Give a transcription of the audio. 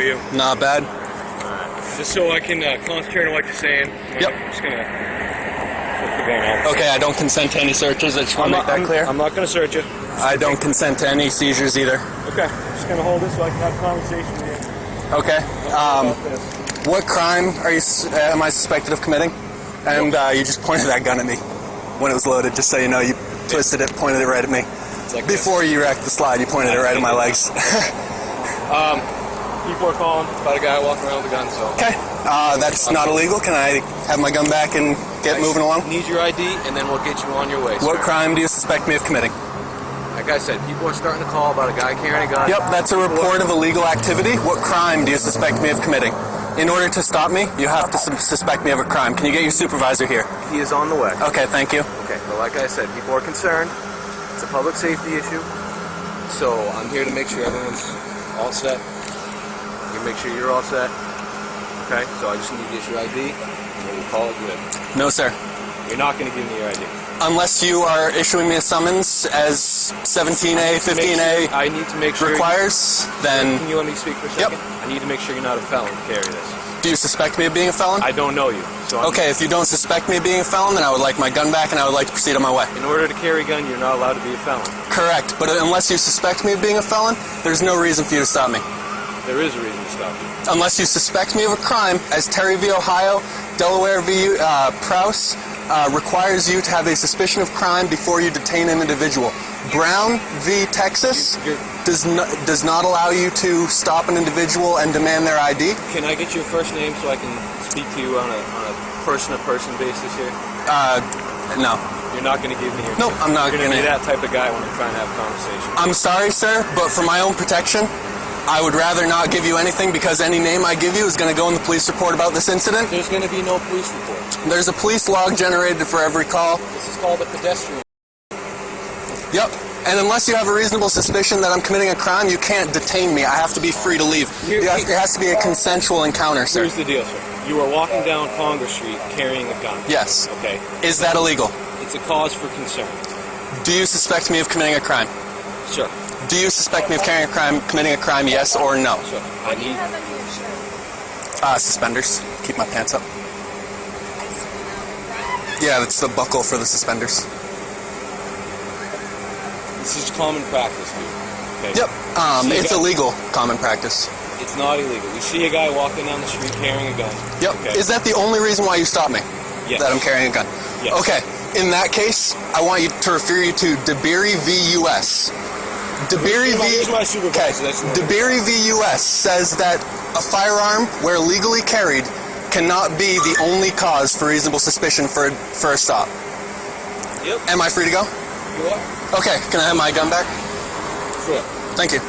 you? Not bad. Just so I can concentrate on what you're saying. Yep. I'm just gonna put the gun out. Okay, I don't consent to any searches. I just want to make that clear. I'm not gonna search you. I don't consent to any seizures either. Okay. Just gonna hold this so I can have a conversation with you. Okay. What crime am I suspected of committing? And you just pointed that gun at me when it was loaded, just so you know. You twisted it, pointed it right at me. Like Before you wrecked the slide, you pointed it right at my legs. People are calling about a guy walking around with a gun, so... Okay. That's not illegal. Can I have my gun back and get moving along? Need your ID, and then we'll get you on your way, What sir. crime do you suspect me of committing? Like I said, people are starting to call about a guy carrying a gun. Yep, that's a report of illegal activity. What crime do you suspect me of committing? In order to stop me, you have to suspect me of a crime. Can you get your supervisor here? He is on the way. Okay, thank you. Okay, well, like I said, people are concerned. It's a public safety issue. So I'm here to make sure everyone's all set. I'm here to make sure you're all set. Okay, so I just need to get your ID, and then we'll call it good. No, sir. You're not going to give me your ID. Unless you are issuing me a summons as 17A, 15A I need to make sure requires, then... Can you let me speak for a second? Yep. I need to make sure you're not a felon to carry this. Do you suspect me of being a felon? I don't know you. So Okay, if you don't suspect me of being a felon, then I would like my gun back and I would like to proceed on my way. In order to carry a gun, you're not allowed to be a felon. Correct, but unless you suspect me of being a felon, there's no reason for you to stop me. There is a reason to stop you. Unless you suspect me of a crime, as Terry v. Ohio, Delaware v. Prowse, requires you to have a suspicion of crime before you detain an individual. Brown v. Texas does not allow you to stop an individual and demand their ID. Can I get your first name so I can speak to you on a person-to-person basis here? No. You're not going to give me your Nope, I'm not You're going to to. be that type of guy when I'm trying to have a conversation. I'm sorry, sir, but for my own protection, I would rather not give you anything because any name I give you is going to go in the police report about this incident. There's going to be no police report. There's a police log generated for every call. This is called a pedestrian. Yep. And unless you have a reasonable suspicion that I'm committing a crime, you can't detain me. I have to be free to leave. It has to be a consensual encounter, sir. Here's the deal, sir. You are walking down Congress Street carrying a gun. Yes. Okay. Is that illegal? It's a cause for concern. Do you suspect me of committing a crime? Sir. Do you suspect me of committing a crime, yes or no? Sir, I need... Suspenders. Keep my pants up. Yeah, that's the buckle for the suspenders. This is common practice, dude. Okay? Yep. It's illegal common practice. It's not illegal. We see a guy walking down the street carrying a gun. Yep. Okay. Is that the only reason why you stopped me? Yes. That I'm carrying a gun? Yes. Okay. In that case, I want you to refer you to DeBerry v. U.S. DeBerry v. Here's my supervisor. DeBerry v. U.S. says that a firearm, where legally carried, cannot be the only cause for reasonable suspicion for a stop. Yep. Am I free to go? You are? Okay. Can I have my gun back? Sure. Thank you.